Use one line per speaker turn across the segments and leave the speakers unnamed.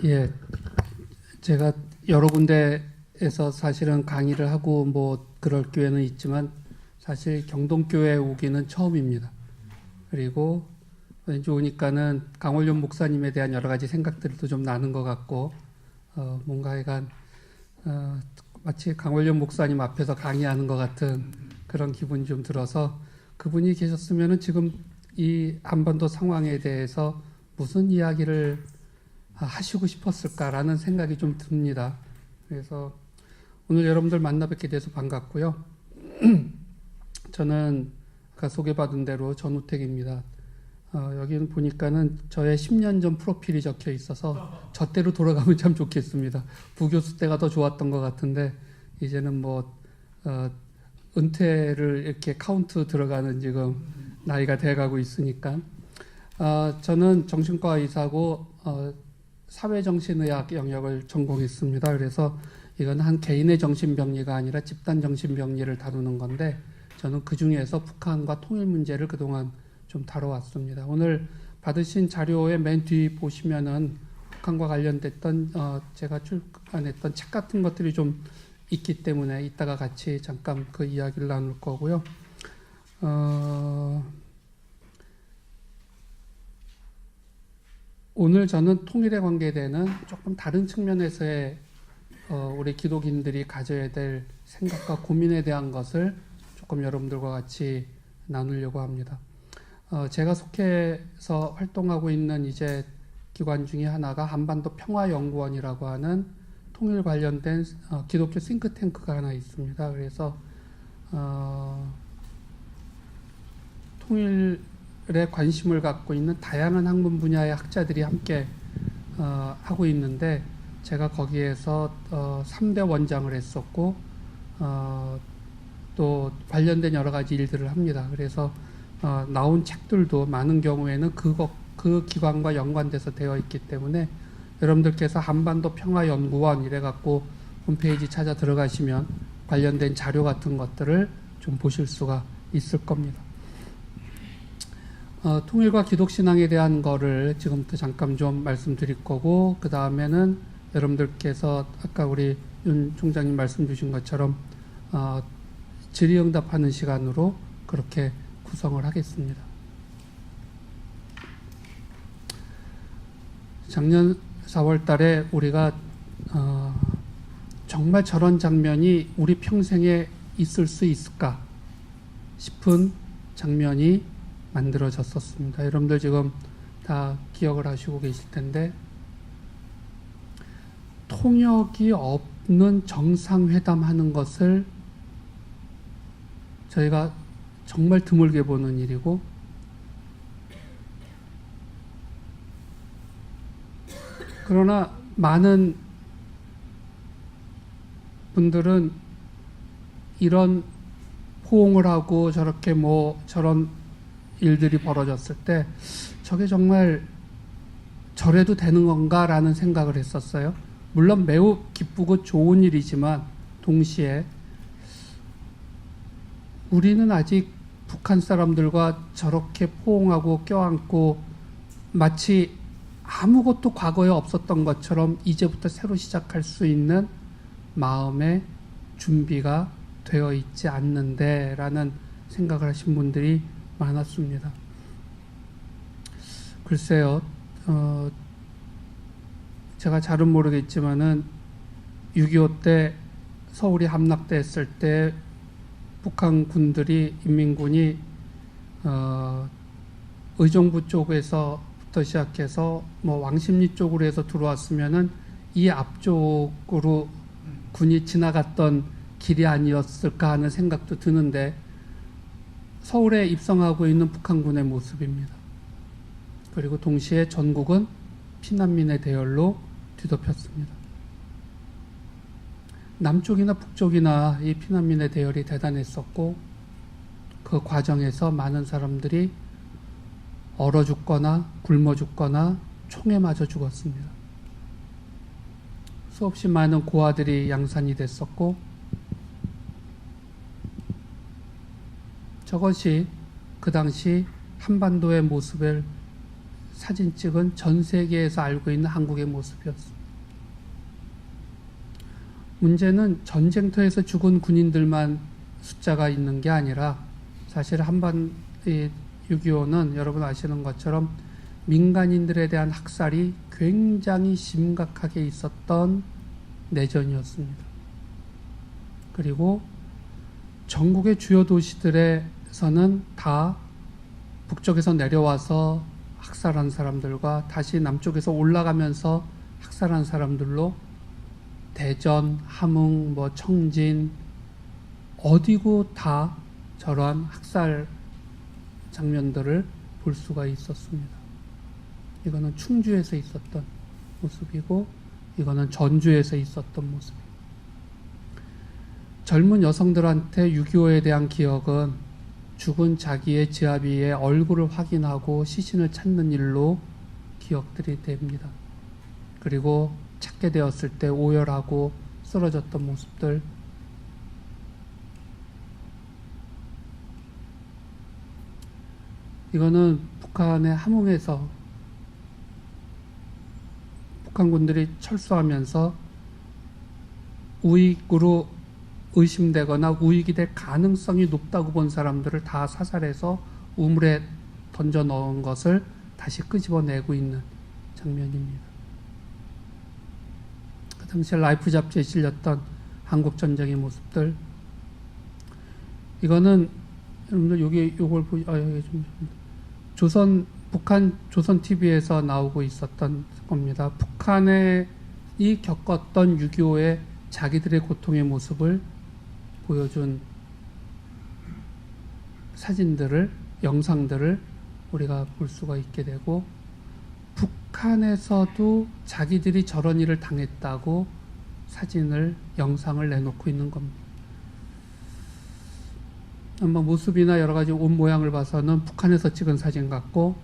예, 제가 여러 군데에서 사실은 강의를 하고 뭐 그럴 기회는 있지만 사실 경동교회 오기는 처음입니다. 그리고 왠지 오니까는 강원련 목사님에 대한 여러 가지 생각들도 좀 나는 것 같고 뭔가 약간 마치 강원련 목사님 앞에서 강의하는 것 같은 그런 기분이 좀 들어서 그분이 계셨으면은 지금 이 한반도 상황에 대해서 무슨 이야기를 하시고 싶었을까라는 생각이 좀 듭니다. 그래서 오늘 여러분들 만나 뵙게 돼서 반갑고요. 저는 아까 소개받은 대로 전우택입니다. 여기는 보니까는 저의 10년 전 프로필이 적혀 있어서 저 때로 돌아가면 참 좋겠습니다. 부교수 때가 더 좋았던 것 같은데 이제는 은퇴를 이렇게 카운트 들어가는 지금 나이가 돼가고 있으니까 저는 정신과 의사고 사회정신의학 영역을 전공했습니다. 그래서 이건 한 개인의 정신병리가 아니라 집단 정신병리를 다루는 건데 저는 그 중에서 북한과 통일 문제를 그동안 좀 다뤄왔습니다. 오늘 받으신 자료의 맨 뒤 보시면은 북한과 관련됐던 제가 출간했던 책 같은 것들이 좀 있기 때문에 이따가 같이 잠깐 그 이야기를 나눌 거고요. 오늘 저는 통일에 관계되는 조금 다른 측면에서의 우리 기독인들이 가져야 될 생각과 고민에 대한 것을 조금 여러분들과 같이 나누려고 합니다. 제가 속해서 활동하고 있는 이제 기관 중에 하나가 한반도 평화연구원이라고 하는 통일 관련된 기독교 싱크탱크가 하나 있습니다. 그래서 통일에 관심을 갖고 있는 다양한 학문 분야의 학자들이 함께 하고 있는데 제가 거기에서 3대 원장을 했었고 또 관련된 여러 가지 일들을 합니다. 그래서 나온 책들도 많은 경우에는 그 기관과 연관돼서 되어 있기 때문에 여러분들께서 한반도 평화연구원 이래갖고 홈페이지 찾아 들어가시면 관련된 자료 같은 것들을 좀 보실 수가 있을 겁니다. 통일과 기독신앙에 대한 거를 지금부터 잠깐 좀 말씀드릴 거고 그 다음에는 여러분들께서 아까 우리 윤 총장님 말씀 주신 것처럼 질의응답하는 시간으로 그렇게 구성을 하겠습니다. 작년 4월 달에 우리가 정말 저런 장면이 우리 평생에 있을 수 있을까 싶은 장면이 만들어졌었습니다. 여러분들 지금 다 기억을 하시고 계실 텐데 통역이 없는 정상회담 하는 것을 저희가 정말 드물게 보는 일이고 그러나 많은 분들은 이런 포옹을 하고 저렇게 저런 일들이 벌어졌을 때 저게 정말 저래도 되는 건가라는 생각을 했었어요. 물론 매우 기쁘고 좋은 일이지만 동시에 우리는 아직 북한 사람들과 저렇게 포옹하고 껴안고 마치 아무것도 과거에 없었던 것처럼 이제부터 새로 시작할 수 있는 마음의 준비가 되어 있지 않는데 라는 생각을 하신 분들이 많았습니다. 글쎄요, 제가 잘은 모르겠지만은 6.25 때 서울이 함락됐을 때 북한 군들이 인민군이 의정부 쪽에서부터 시작해서 왕십리 쪽으로 해서 들어왔으면은 이 앞쪽으로 군이 지나갔던 길이 아니었을까 하는 생각도 드는데 서울에 입성하고 있는 북한군의 모습입니다. 그리고 동시에 전국은 피난민의 대열로 뒤덮였습니다. 남쪽이나 북쪽이나 이 피난민의 대열이 대단했었고 그 과정에서 많은 사람들이 얼어 죽거나 굶어 죽거나 총에 맞아 죽었습니다. 수없이 많은 고아들이 양산이 됐었고 저것이 그 당시 한반도의 모습을 사진 찍은 전 세계에서 알고 있는 한국의 모습이었습니다. 문제는 전쟁터에서 죽은 군인들만 숫자가 있는 게 아니라 사실 한반 6.25는 여러분 아시는 것처럼 민간인들에 대한 학살이 굉장히 심각하게 있었던 내전이었습니다. 그리고 전국의 주요 도시들에서는 다 북쪽에서 내려와서 학살한 사람들과 다시 남쪽에서 올라가면서 학살한 사람들로 대전, 함흥, 청진 어디고 다 저러한 학살 장면들을 볼 수가 있었습니다. 이거는 충주에서 있었던 모습이고 이거는 전주에서 있었던 모습입니다. 젊은 여성들한테 6.25에 대한 기억은 죽은 자기의 지아비의 얼굴을 확인하고 시신을 찾는 일로 기억들이 됩니다. 그리고 찾게 되었을 때 오열하고 쓰러졌던 모습들, 이거는 북한의 함흥에서 북한군들이 철수하면서 우익으로 의심되거나 우익이 될 가능성이 높다고 본 사람들을 다 사살해서 우물에 던져 넣은 것을 다시 끄집어내고 있는 장면입니다. 그 당시에 라이프 잡지에 실렸던 한국전쟁의 모습들, 이거는 여러분들 요걸 여기 좀 북한 조선 TV에서 나오고 있었던 겁니다. 북한이 겪었던 6.25의 자기들의 고통의 모습을 보여준 사진들을, 영상들을 우리가 볼 수가 있게 되고, 북한에서도 자기들이 저런 일을 당했다고 사진을, 영상을 내놓고 있는 겁니다. 모습이나 여러 가지 옷 모양을 봐서는 북한에서 찍은 사진 같고,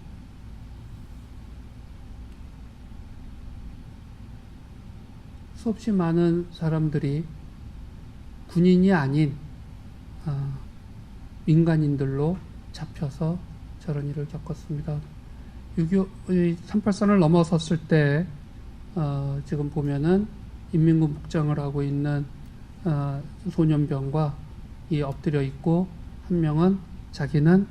수없이 많은 사람들이 군인이 아닌 민간인들로 잡혀서 저런 일을 겪었습니다. 6.25 38선을 넘어섰을 때 지금 보면은 인민군 복장을 하고 있는 소년병과 이 엎드려 있고, 한 명은 자기는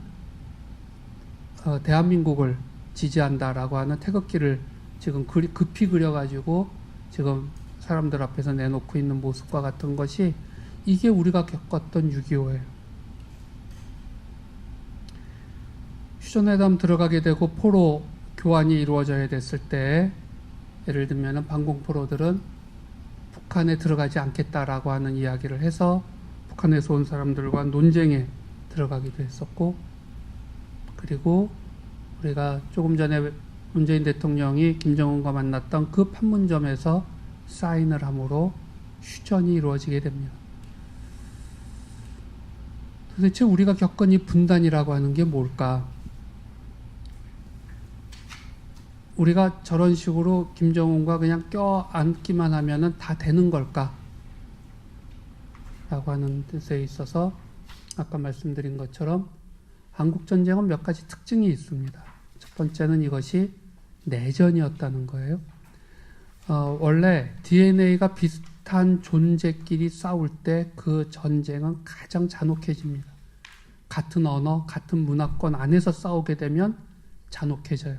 대한민국을 지지한다라고 하는 태극기를 지금 급히 그려가지고 지금 사람들 앞에서 내놓고 있는 모습과 같은 것이, 이게 우리가 겪었던 6.25예요. 휴전회담 들어가게 되고 포로 교환이 이루어져야 됐을 때, 예를 들면 방공포로들은 북한에 들어가지 않겠다라고 하는 이야기를 해서 북한에서 온 사람들과 논쟁에 들어가기도 했었고, 그리고 우리가 조금 전에 문재인 대통령이 김정은과 만났던 그 판문점에서 사인을 함으로 휴전이 이루어지게 됩니다. 도대체 우리가 겪은 이 분단이라고 하는 게 뭘까? 우리가 저런 식으로 김정은과 그냥 껴안기만 하면은 다 되는 걸까? 라고 하는 뜻에 있어서 아까 말씀드린 것처럼 한국전쟁은 몇 가지 특징이 있습니다. 첫 번째는 이것이 내전이었다는 거예요. 원래 DNA가 비슷한 존재끼리 싸울 때 그 전쟁은 가장 잔혹해집니다. 같은 언어, 같은 문화권 안에서 싸우게 되면 잔혹해져요.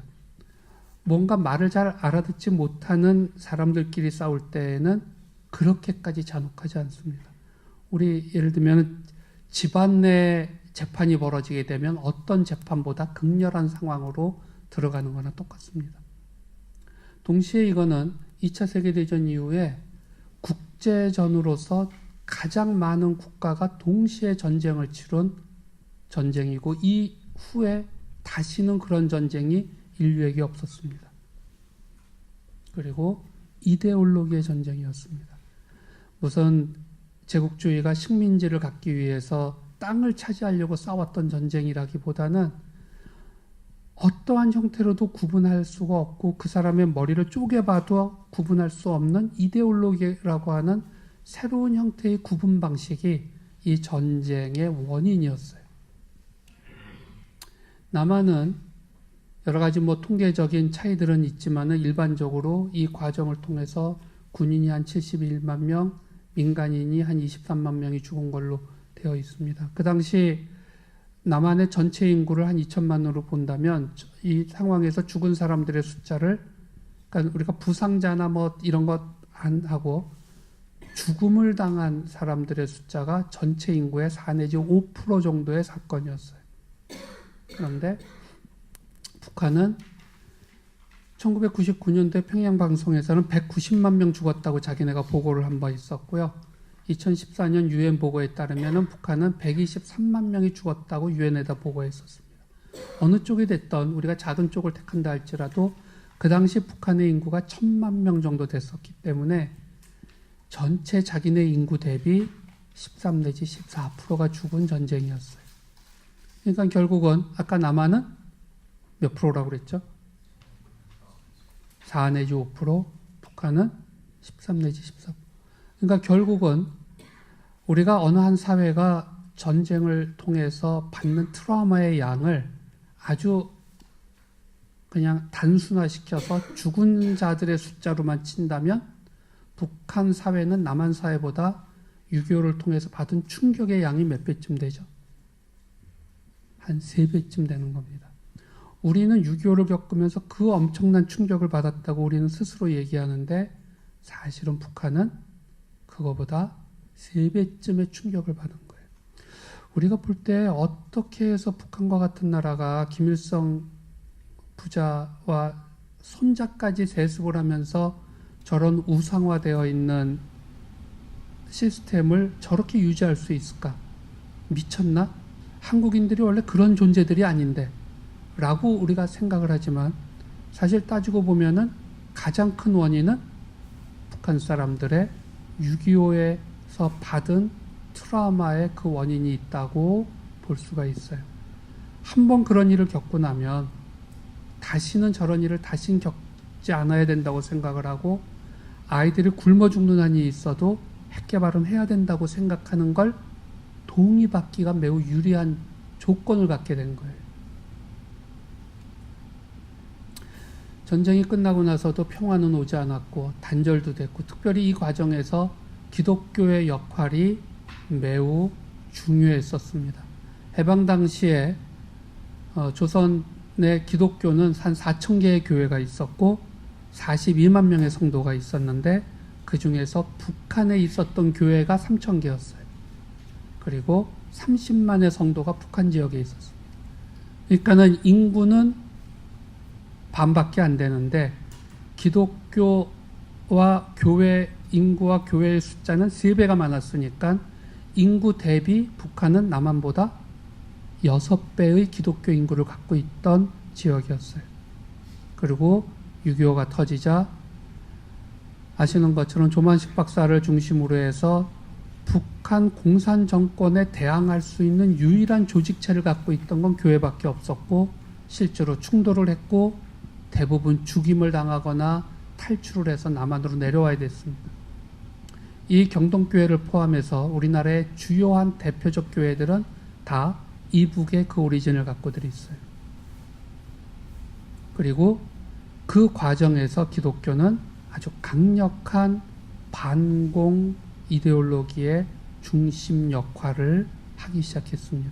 뭔가 말을 잘 알아듣지 못하는 사람들끼리 싸울 때에는 그렇게까지 잔혹하지 않습니다. 우리 예를 들면 집안 내 재판이 벌어지게 되면 어떤 재판보다 극렬한 상황으로 들어가는 거나 똑같습니다. 동시에 이거는 2차 세계대전 이후에 국제전으로서 가장 많은 국가가 동시에 전쟁을 치른 전쟁이고, 이후에 다시는 그런 전쟁이 인류에게 없었습니다. 그리고 이데올로기의 전쟁이었습니다. 우선 제국주의가 식민지를 갖기 위해서 땅을 차지하려고 싸웠던 전쟁이라기보다는 어떠한 형태로도 구분할 수가 없고 그 사람의 머리를 쪼개봐도 구분할 수 없는 이데올로기라고 하는 새로운 형태의 구분 방식이 이 전쟁의 원인이었어요. 남한은 여러 가지 통계적인 차이들은 있지만은 일반적으로 이 과정을 통해서 군인이 한 71만 명, 민간인이 한 23만 명이 죽은 걸로 되어 있습니다. 그 당시 남한의 전체 인구를 한 2천만으로 본다면 이 상황에서 죽은 사람들의 숫자를, 그러니까 우리가 부상자나 뭐 이런 것 안 하고 죽음을 당한 사람들의 숫자가 전체 인구의 4 내지 5% 정도의 사건이었어요. 그런데 북한은 1999년도에 평양방송에서는 190만 명 죽었다고 자기네가 보고를 한 바 있었고요. 2014년 유엔 보고에 따르면 북한은 123만 명이 죽었다고 유엔에다 보고했었습니다. 어느 쪽이 됐던 우리가 작은 쪽을 택한다 할지라도 그 당시 북한의 인구가 1,000만 명 정도 됐었기 때문에 전체 자기네 인구 대비 13 내지 14%가 죽은 전쟁이었어요. 그러니까 결국은 아까 남한은 몇 프로라고 그랬죠? 4 내지 5%, 북한은 13 내지 14%. 그러니까 결국은 우리가 어느 한 사회가 전쟁을 통해서 받는 트라우마의 양을 아주 그냥 단순화시켜서 죽은 자들의 숫자로만 친다면 북한 사회는 남한 사회보다 6.25를 통해서 받은 충격의 양이 몇 배쯤 되죠? 한 3배쯤 되는 겁니다. 우리는 6.25를 겪으면서 그 엄청난 충격을 받았다고 우리는 스스로 얘기하는데 사실은 북한은 그거보다 3배쯤의 충격을 받은 거예요. 우리가 볼 때 어떻게 해서 북한과 같은 나라가 김일성 부자와 손자까지 세습을 하면서 저런 우상화되어 있는 시스템을 저렇게 유지할 수 있을까? 미쳤나? 한국인들이 원래 그런 존재들이 아닌데 라고 우리가 생각을 하지만 사실 따지고 보면은 가장 큰 원인은 북한 사람들의 6.25에서 받은 트라우마의 그 원인이 있다고 볼 수가 있어요. 한번 그런 일을 겪고 나면 다시는 저런 일을 다시는 겪지 않아야 된다고 생각을 하고 아이들이 굶어 죽는 한이 있어도 핵개발은 해야 된다고 생각하는 걸 동의받기가 매우 유리한 조건을 갖게 된 거예요. 전쟁이 끝나고 나서도 평화는 오지 않았고 단절도 됐고 특별히 이 과정에서 기독교의 역할이 매우 중요했었습니다. 해방 당시에 조선의 기독교는 한 4천 개의 교회가 있었고 42만 명의 성도가 있었는데 그 중에서 북한에 있었던 교회가 3천 개였어요. 그리고 30만의 성도가 북한 지역에 있었습니다. 그러니까는 인구는 반밖에 안 되는데 기독교와 교회 인구와 교회의 숫자는 3배가 많았으니까 인구 대비 북한은 남한보다 6배의 기독교 인구를 갖고 있던 지역이었어요. 그리고 6.25가 터지자 아시는 것처럼 조만식 박사를 중심으로 해서 북한 공산 정권에 대항할 수 있는 유일한 조직체를 갖고 있던 건 교회밖에 없었고 실제로 충돌을 했고 대부분 죽임을 당하거나 탈출을 해서 남한으로 내려와야 됐습니다. 이 경동교회를 포함해서 우리나라의 주요한 대표적 교회들은 다 이북의 그 오리진을 갖고들 있어요. 그리고 그 과정에서 기독교는 아주 강력한 반공 이데올로기의 중심 역할을 하기 시작했습니다.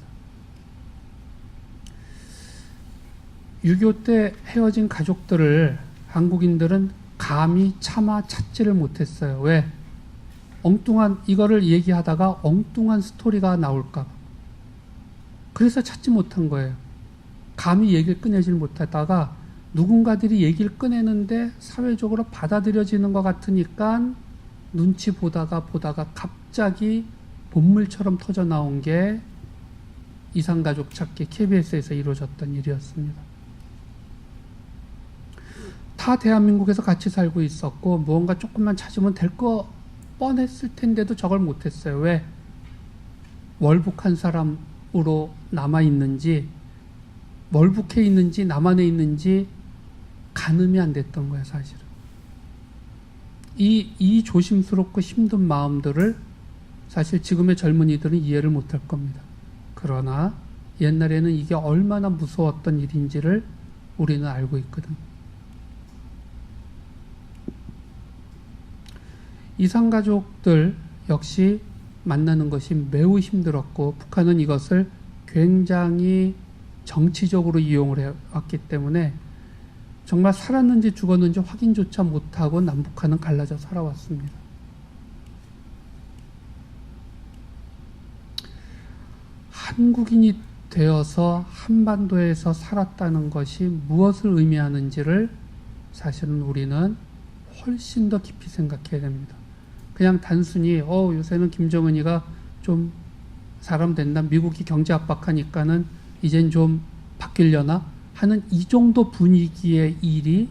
6.25 때 헤어진 가족들을 한국인들은 감히 차마 찾지를 못했어요. 왜? 이거를 얘기하다가 엉뚱한 스토리가 나올까 봐. 그래서 찾지 못한 거예요. 감히 얘기를 꺼내질 못하다가 누군가들이 얘기를 꺼내는데 사회적으로 받아들여지는 것 같으니까 눈치 보다가 갑자기 본물처럼 터져 나온 게 이산가족 찾기 KBS에서 이루어졌던 일이었습니다. 다 대한민국에서 같이 살고 있었고 무언가 조금만 찾으면 될 거 뻔했을 텐데도 저걸 못했어요. 왜? 월북한 사람으로 남아있는지 월북해 있는지 남한에 있는지 가늠이 안 됐던 거야 사실은. 이 조심스럽고 힘든 마음들을 사실 지금의 젊은이들은 이해를 못할 겁니다. 그러나 옛날에는 이게 얼마나 무서웠던 일인지를 우리는 알고 있거든. 이산가족들 역시 만나는 것이 매우 힘들었고 북한은 이것을 굉장히 정치적으로 이용을 해왔기 때문에 정말 살았는지 죽었는지 확인조차 못하고 남북한은 갈라져 살아왔습니다. 한국인이 되어서 한반도에서 살았다는 것이 무엇을 의미하는지를 사실은 우리는 훨씬 더 깊이 생각해야 됩니다. 그냥 단순히 요새는 김정은이가 좀 사람 된다, 미국이 경제 압박하니까는 이젠 좀 바뀌려나 하는 이 정도 분위기의 일이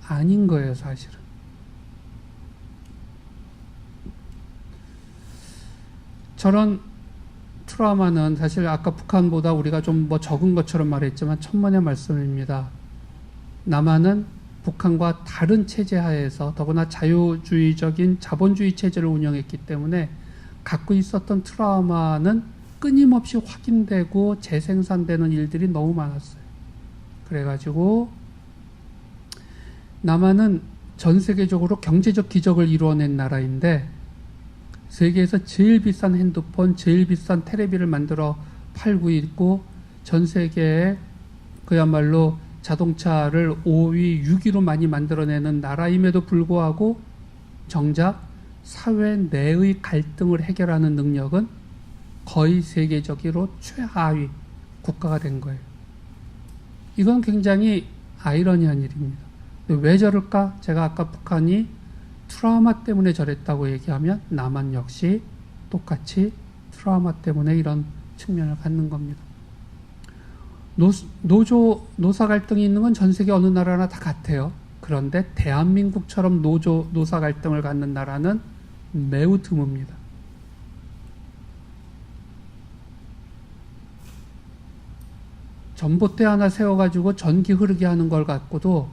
아닌 거예요, 사실은. 저런 트라우마는 사실 아까 북한보다 우리가 좀 적은 것처럼 말했지만 천만의 말씀입니다. 남한은 북한과 다른 체제 하에서 더구나 자유주의적인 자본주의 체제를 운영했기 때문에 갖고 있었던 트라우마는 끊임없이 확인되고 재생산되는 일들이 너무 많았어요. 그래가지고 남한은 전 세계적으로 경제적 기적을 이루어낸 나라인데 세계에서 제일 비싼 핸드폰, 제일 비싼 테레비를 만들어 팔고 있고 전 세계에 그야말로 자동차를 5위, 6위로 많이 만들어내는 나라임에도 불구하고 정작 사회 내의 갈등을 해결하는 능력은 거의 세계적으로 최하위 국가가 된 거예요. 이건 굉장히 아이러니한 일입니다. 왜 저럴까? 제가 아까 북한이 트라우마 때문에 저랬다고 얘기하면 남한 역시 똑같이 트라우마 때문에 이런 측면을 갖는 겁니다. 노사 갈등이 있는 건 전 세계 어느 나라나 다 같아요. 그런데 대한민국처럼 노사 갈등을 갖는 나라는 매우 드뭅니다. 전봇대 하나 세워가지고 전기 흐르게 하는 걸 갖고도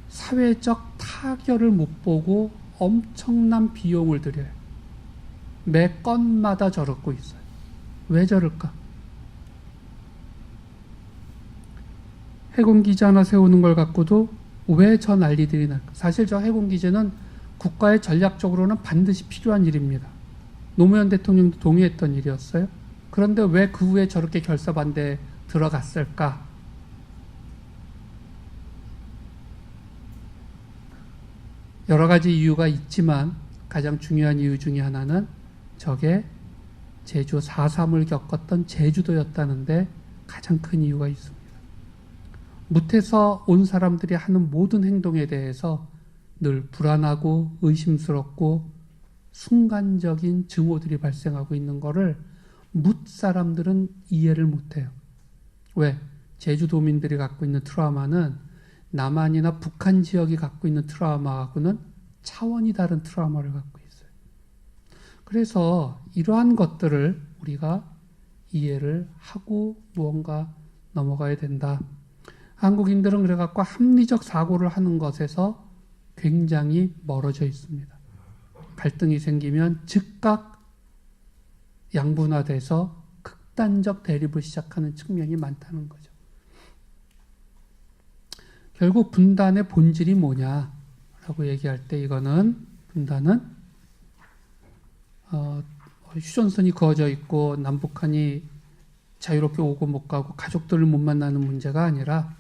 사회적 타결을 못 보고 엄청난 비용을 들여요. 매 건마다 저렇고 있어요. 왜 저럴까? 해군기지 하나 세우는 걸 갖고도 왜 저 난리들이 날까? 사실 저 해군기지는 국가의 전략적으로는 반드시 필요한 일입니다. 노무현 대통령도 동의했던 일이었어요. 그런데 왜 그 후에 저렇게 결사반대에 들어갔을까? 여러 가지 이유가 있지만 가장 중요한 이유 중에 하나는 저게 제주 4.3을 겪었던 제주도였다는데 가장 큰 이유가 있습니다. 무태서 온 사람들이 하는 모든 행동에 대해서 늘 불안하고 의심스럽고 순간적인 증오들이 발생하고 있는 것을 뭇 사람들은 이해를 못해요. 왜? 제주도민들이 갖고 있는 트라우마는 남한이나 북한 지역이 갖고 있는 트라우마하고는 차원이 다른 트라우마를 갖고 있어요. 그래서 이러한 것들을 우리가 이해를 하고 무언가 넘어가야 된다. 한국인들은 그래갖고 합리적 사고를 하는 것에서 굉장히 멀어져 있습니다. 갈등이 생기면 즉각 양분화돼서 극단적 대립을 시작하는 측면이 많다는 거죠. 결국 분단의 본질이 뭐냐라고 얘기할 때 이거는 분단은 휴전선이 그어져 있고 남북한이 자유롭게 오고 못 가고 가족들을 못 만나는 문제가 아니라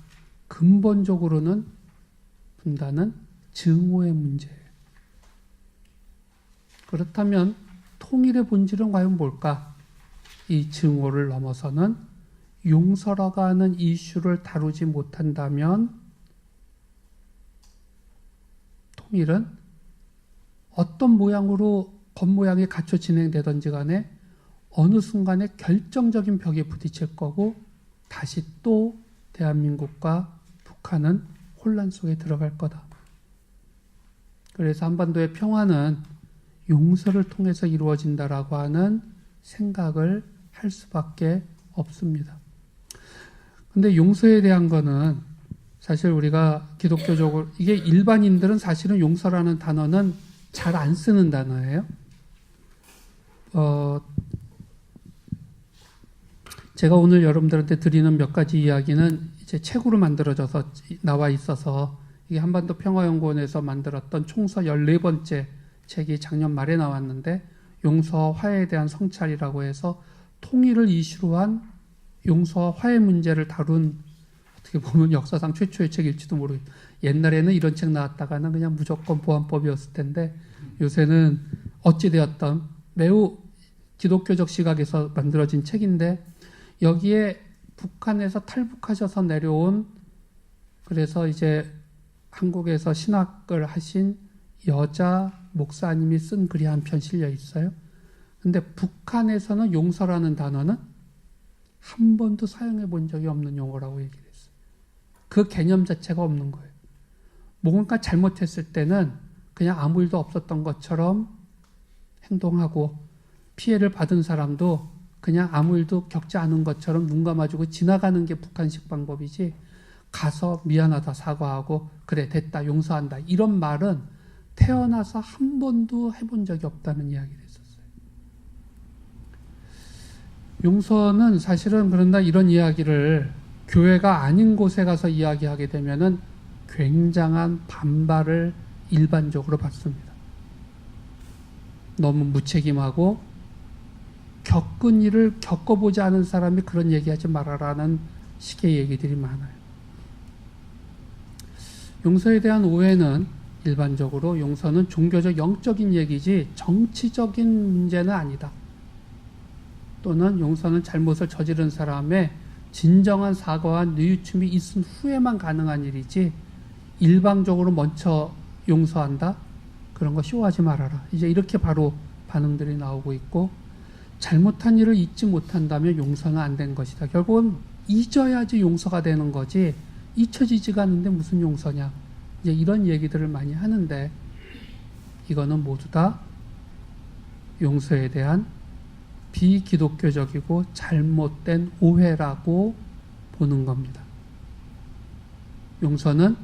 근본적으로는 분단은 증오의 문제예요. 그렇다면 통일의 본질은 과연 뭘까? 이 증오를 넘어서는 용서라고 하는 이슈를 다루지 못한다면 통일은 어떤 모양으로 겉모양이 갖춰 진행되든지 간에 어느 순간에 결정적인 벽에 부딪힐 거고 다시 또 대한민국과 북한은 혼란 속에 들어갈 거다. 그래서 한반도의 평화는 용서를 통해서 이루어진다라고 하는 생각을 할 수밖에 없습니다. 근데 용서에 대한 거는 사실 우리가 기독교적으로 이게 일반인들은 사실은 용서라는 단어는 잘 안 쓰는 단어예요. 제가 오늘 여러분들한테 드리는 몇 가지 이야기는 이제 책으로 만들어져서 나와 있어서 이게 한반도 평화연구원에서 만들었던 총서 14번째 책이 작년 말에 나왔는데 용서와 화해에 대한 성찰이라고 해서 통일을 이슈로 한 용서와 화해 문제를 다룬, 어떻게 보면 역사상 최초의 책일지도 모르겠어요. 옛날에는 이런 책 나왔다가는 그냥 무조건 보안법이었을 텐데 요새는 어찌되었던 매우 기독교적 시각에서 만들어진 책인데, 여기에 북한에서 탈북하셔서 내려온, 그래서 이제 한국에서 신학을 하신 여자 목사님이 쓴 글이 한 편 실려 있어요. 근데 북한에서는 용서라는 단어는 한 번도 사용해 본 적이 없는 용어라고 얘기를 했어요. 그 개념 자체가 없는 거예요. 뭔가 잘못했을 때는 그냥 아무 일도 없었던 것처럼 행동하고, 피해를 받은 사람도 그냥 아무 일도 겪지 않은 것처럼 눈 감아주고 지나가는 게 북한식 방법이지, 가서 미안하다 사과하고 그래 됐다 용서한다 이런 말은 태어나서 한 번도 해본 적이 없다는 이야기를 했었어요. 용서는 사실은 그런다 이런 이야기를 교회가 아닌 곳에 가서 이야기하게 되면은 굉장한 반발을 일반적으로 받습니다. 너무 무책임하고, 겪은 일을 겪어보지 않은 사람이 그런 얘기하지 말아라는 식의 얘기들이 많아요. 용서에 대한 오해는 일반적으로 용서는 종교적 영적인 얘기지 정치적인 문제는 아니다. 또는 용서는 잘못을 저지른 사람의 진정한 사과와 뉘우침이 있은 후에만 가능한 일이지 일방적으로 먼저 용서한다? 그런 거 쇼하지 말아라. 이제 이렇게 바로 반응들이 나오고 있고, 잘못한 일을 잊지 못한다면 용서는 안 된 것이다. 결국은 잊어야지 용서가 되는 거지 잊혀지지가 않는데 무슨 용서냐. 이제 이런 얘기들을 많이 하는데, 이거는 모두 다 용서에 대한 비기독교적이고 잘못된 오해라고 보는 겁니다. 용서는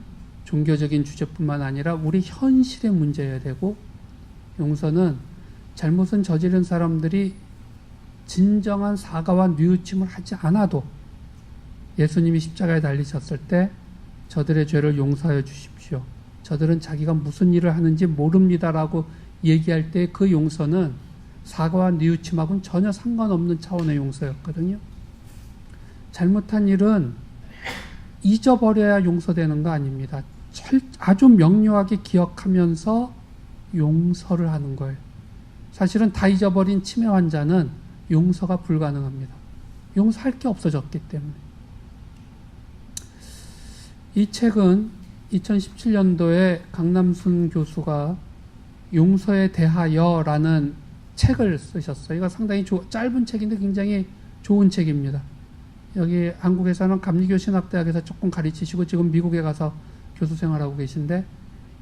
종교적인 주제뿐만 아니라 우리 현실의 문제여야 되고, 용서는 잘못은 저지른 사람들이 진정한 사과와 뉘우침을 하지 않아도, 예수님이 십자가에 달리셨을 때 저들의 죄를 용서하여 주십시오, 저들은 자기가 무슨 일을 하는지 모릅니다라고 얘기할 때 그 용서는 사과와 뉘우침하고는 전혀 상관없는 차원의 용서였거든요. 잘못한 일은 잊어버려야 용서되는 거 아닙니다. 아주 명료하게 기억하면서 용서를 하는 거예요. 사실은 다 잊어버린 치매 환자는 용서가 불가능합니다. 용서할 게 없어졌기 때문에. 이 책은 2017년도에 강남순 교수가 용서에 대하여라는 책을 쓰셨어요. 이거 상당히 짧은 책인데 굉장히 좋은 책입니다. 여기 한국에서는 감리교 신학대학에서 조금 가르치시고 지금 미국에 가서 교수 생활하고 계신데,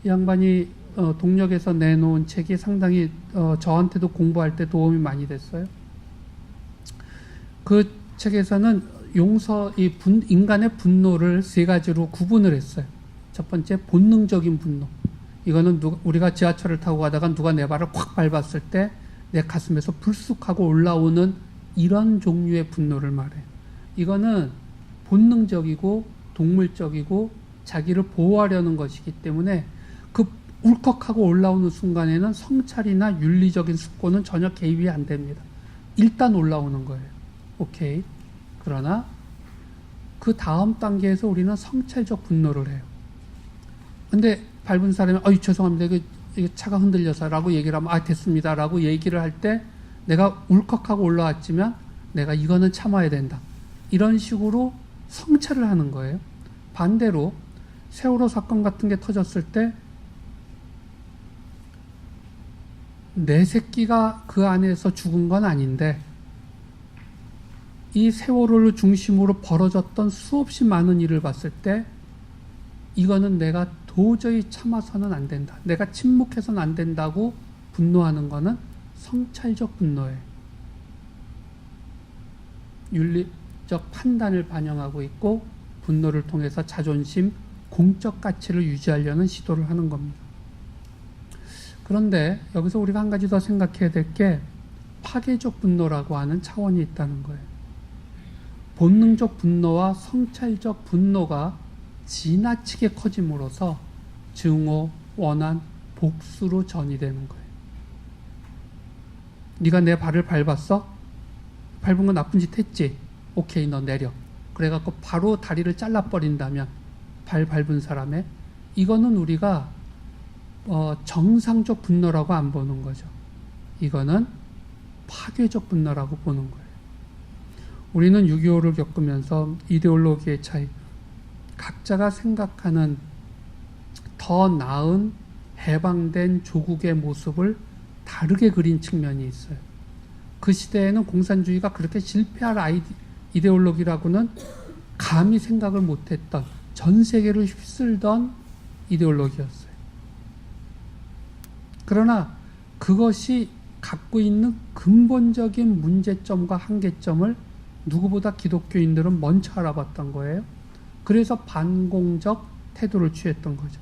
이 양반이 동력에서 내놓은 책이 상당히 저한테도 공부할 때 도움이 많이 됐어요. 그 책에서는 인간의 분노를 세 가지로 구분을 했어요. 첫 번째, 본능적인 분노. 이거는 우리가 지하철을 타고 가다가 누가 내 발을 확 밟았을 때 내 가슴에서 불쑥하고 올라오는 이런 종류의 분노를 말해요. 이거는 본능적이고 동물적이고 자기를 보호하려는 것이기 때문에 그 울컥하고 올라오는 순간에는 성찰이나 윤리적인 숙고는 전혀 개입이 안 됩니다. 일단 올라오는 거예요. 오케이. 그러나 그 다음 단계에서 우리는 성찰적 분노를 해요. 근데 밟은 사람이 죄송합니다. 이거 차가 흔들려서 라고 얘기를 하면 됐습니다 라고 얘기를 할 때 내가 울컥하고 올라왔지만 내가 이거는 참아야 된다. 이런 식으로 성찰을 하는 거예요. 반대로 세월호 사건 같은 게 터졌을 때 내 새끼가 그 안에서 죽은 건 아닌데 이 세월호를 중심으로 벌어졌던 수없이 많은 일을 봤을 때 이거는 내가 도저히 참아서는 안 된다. 내가 침묵해서는 안 된다고 분노하는 거는 성찰적 분노예요. 윤리적 판단을 반영하고 있고 분노를 통해서 자존심, 공적 가치를 유지하려는 시도를 하는 겁니다. 그런데 여기서 우리가 한 가지 더 생각해야 될 게 파괴적 분노라고 하는 차원이 있다는 거예요. 본능적 분노와 성찰적 분노가 지나치게 커짐으로써 증오, 원한, 복수로 전이되는 거예요. 네가 내 발을 밟았어? 밟은 건 나쁜 짓 했지? 오케이, 너 내려. 그래갖고 바로 다리를 잘라버린다면 발 밟은 사람의, 이거는 우리가 정상적 분노라고 안 보는 거죠. 이거는 파괴적 분노라고 보는 거예요. 우리는 6.25를 겪으면서 이데올로기의 차이, 각자가 생각하는 더 나은 해방된 조국의 모습을 다르게 그린 측면이 있어요. 그 시대에는 공산주의가 그렇게 실패할 이데올로기라고는 감히 생각을 못했던, 전 세계를 휩쓸던 이데올로기였어요. 그러나 그것이 갖고 있는 근본적인 문제점과 한계점을 누구보다 기독교인들은 먼저 알아봤던 거예요. 그래서 반공적 태도를 취했던 거죠.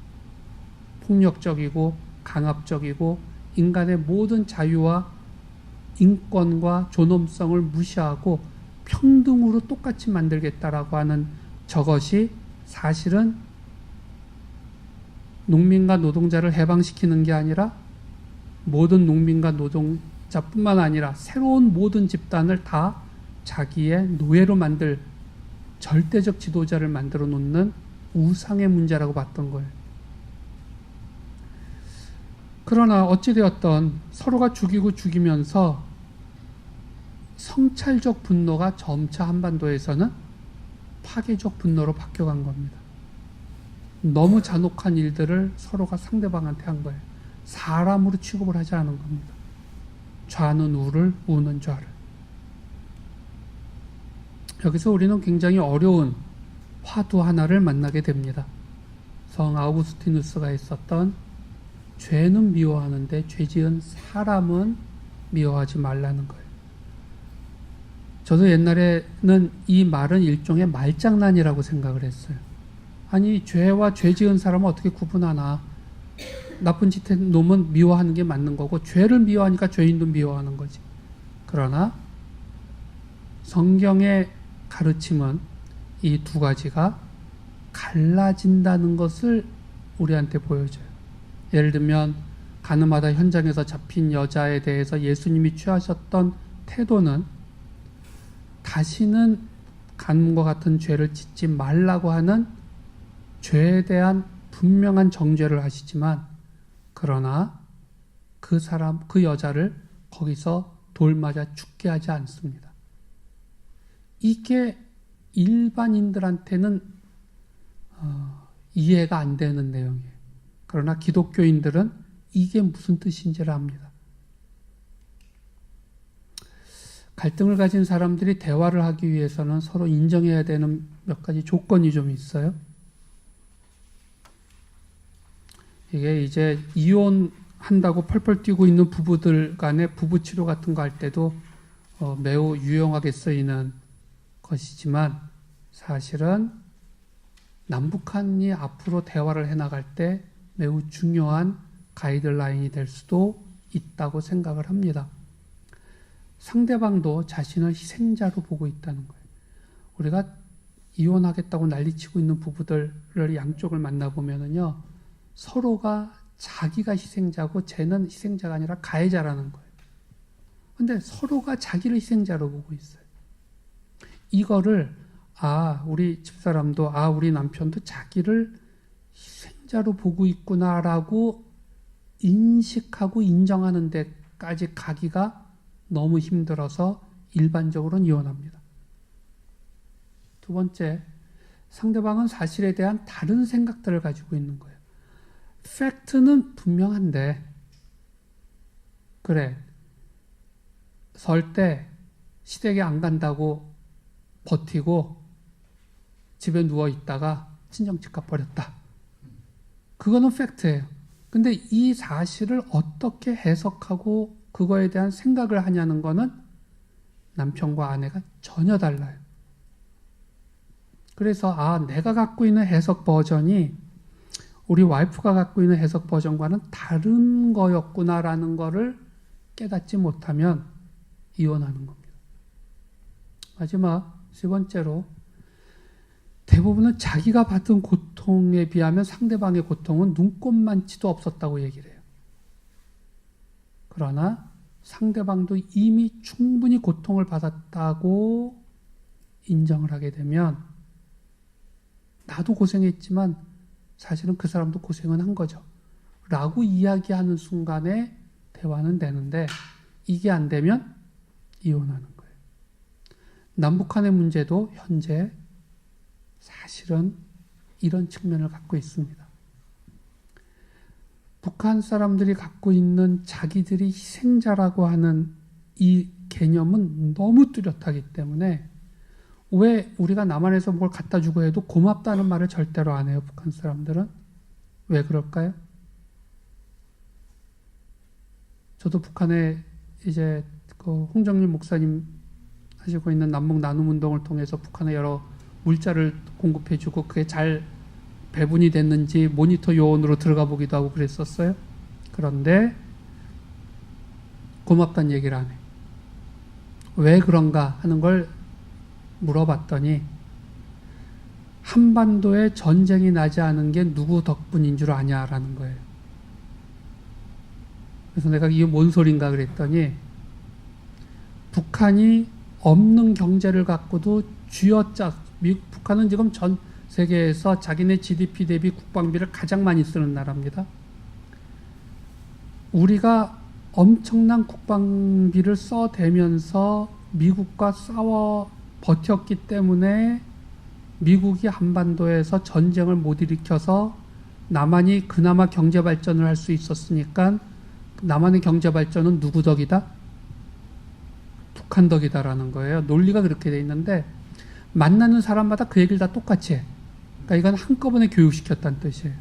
폭력적이고 강압적이고 인간의 모든 자유와 인권과 존엄성을 무시하고 평등으로 똑같이 만들겠다라고 하는 저것이 사실은 농민과 노동자를 해방시키는 게 아니라 모든 농민과 노동자뿐만 아니라 새로운 모든 집단을 다 자기의 노예로 만들 절대적 지도자를 만들어 놓는 우상의 문제라고 봤던 거예요. 그러나 어찌되었던 서로가 죽이고 죽이면서 성찰적 분노가 점차 한반도에서는 파괴적 분노로 바뀌어간 겁니다. 너무 잔혹한 일들을 서로가 상대방한테 한 거예요. 사람으로 취급을 하지 않은 겁니다. 좌는 우를, 우는 좌를. 여기서 우리는 굉장히 어려운 화두 하나를 만나게 됩니다. 성 아우구스티누스가 했었던 죄는 미워하는데 죄 지은 사람은 미워하지 말라는 거예요. 저도 옛날에는 이 말은 일종의 말장난이라고 생각을 했어요. 아니, 죄와 죄 지은 사람은 어떻게 구분하나? 나쁜 짓 한 놈은 미워하는 게 맞는 거고 죄를 미워하니까 죄인도 미워하는 거지. 그러나 성경의 가르침은 이 두 가지가 갈라진다는 것을 우리한테 보여줘요. 예를 들면 가늠하다 현장에서 잡힌 여자에 대해서 예수님이 취하셨던 태도는 다시는 가늠과 같은 죄를 짓지 말라고 하는 죄에 대한 분명한 정죄를 하시지만, 그러나 그 여자를 거기서 돌 맞아 죽게 하지 않습니다. 이게 일반인들한테는 이해가 안 되는 내용이에요. 그러나 기독교인들은 이게 무슨 뜻인지를 압니다. 갈등을 가진 사람들이 대화를 하기 위해서는 서로 인정해야 되는 몇 가지 조건이 좀 있어요. 이게 이제 이혼한다고 펄펄 뛰고 있는 부부들 간의 부부치료 같은 거 할 때도 매우 유용하게 쓰이는 것이지만, 사실은 남북한이 앞으로 대화를 해나갈 때 매우 중요한 가이드라인이 될 수도 있다고 생각을 합니다. 상대방도 자신을 희생자로 보고 있다는 거예요. 우리가 이혼하겠다고 난리치고 있는 부부들을 양쪽을 만나보면은요, 서로가 자기가 희생자고 쟤는 희생자가 아니라 가해자라는 거예요. 근데 서로가 자기를 희생자로 보고 있어요. 이거를 우리 집사람도 우리 남편도 자기를 희생자로 보고 있구나라고 인식하고 인정하는 데까지 가기가 너무 힘들어서 일반적으로는 이혼합니다. 두 번째, 상대방은 사실에 대한 다른 생각들을 가지고 있는 거예요. 팩트는 분명한데, 그래, 설 때 시댁에 안 간다고 버티고 집에 누워 있다가 친정집 가버렸다. 그거는 팩트예요. 근데 이 사실을 어떻게 해석하고 그거에 대한 생각을 하냐는 거는 남편과 아내가 전혀 달라요. 그래서 내가 갖고 있는 해석 버전이 우리 와이프가 갖고 있는 해석 버전과는 다른 거였구나라는 거를 깨닫지 못하면 이혼하는 겁니다. 마지막 세 번째로, 대부분은 자기가 받은 고통에 비하면 상대방의 고통은 눈꼽만치도 없었다고 얘기를 해요. 그러나 상대방도 이미 충분히 고통을 받았다고 인정을 하게 되면 나도 고생했지만 사실은 그 사람도 고생은 한 거죠. 라고 이야기하는 순간에 대화는 되는데 이게 안 되면 이혼하는 거예요. 남북한의 문제도 현재 사실은 이런 측면을 갖고 있습니다. 북한 사람들이 갖고 있는 자기들이 희생자라고 하는 이 개념은 너무 뚜렷하기 때문에 왜 우리가 남한에서 뭘 갖다 주고 해도 고맙다는 말을 절대로 안 해요, 북한 사람들은? 왜 그럴까요? 저도 북한에 이제 그 홍정일 목사님 하시고 있는 남북 나눔 운동을 통해서 북한에 여러 물자를 공급해주고 그게 잘 배분이 됐는지 모니터 요원으로 들어가 보기도 하고 그랬었어요. 그런데 고맙다는 얘기를 안 해. 왜 그런가 하는 걸 물어봤더니 한반도에 전쟁이 나지 않은 게 누구 덕분인 줄 아냐라는 거예요. 그래서 내가 이게 뭔 소린가 그랬더니 북한이 없는 경제를 갖고도 쥐어짜 북한은 지금 전 세계에서 자기네 GDP 대비 국방비를 가장 많이 쓰는 나라입니다. 우리가 엄청난 국방비를 써대면서 미국과 싸워 버텼기 때문에 미국이 한반도에서 전쟁을 못 일으켜서 남한이 그나마 경제 발전을 할 수 있었으니까 남한의 경제 발전은 누구 덕이다? 북한 덕이다라는 거예요. 논리가 그렇게 돼 있는데 만나는 사람마다 그 얘기를 다 똑같이 해. 그러니까 이건 한꺼번에 교육시켰다는 뜻이에요.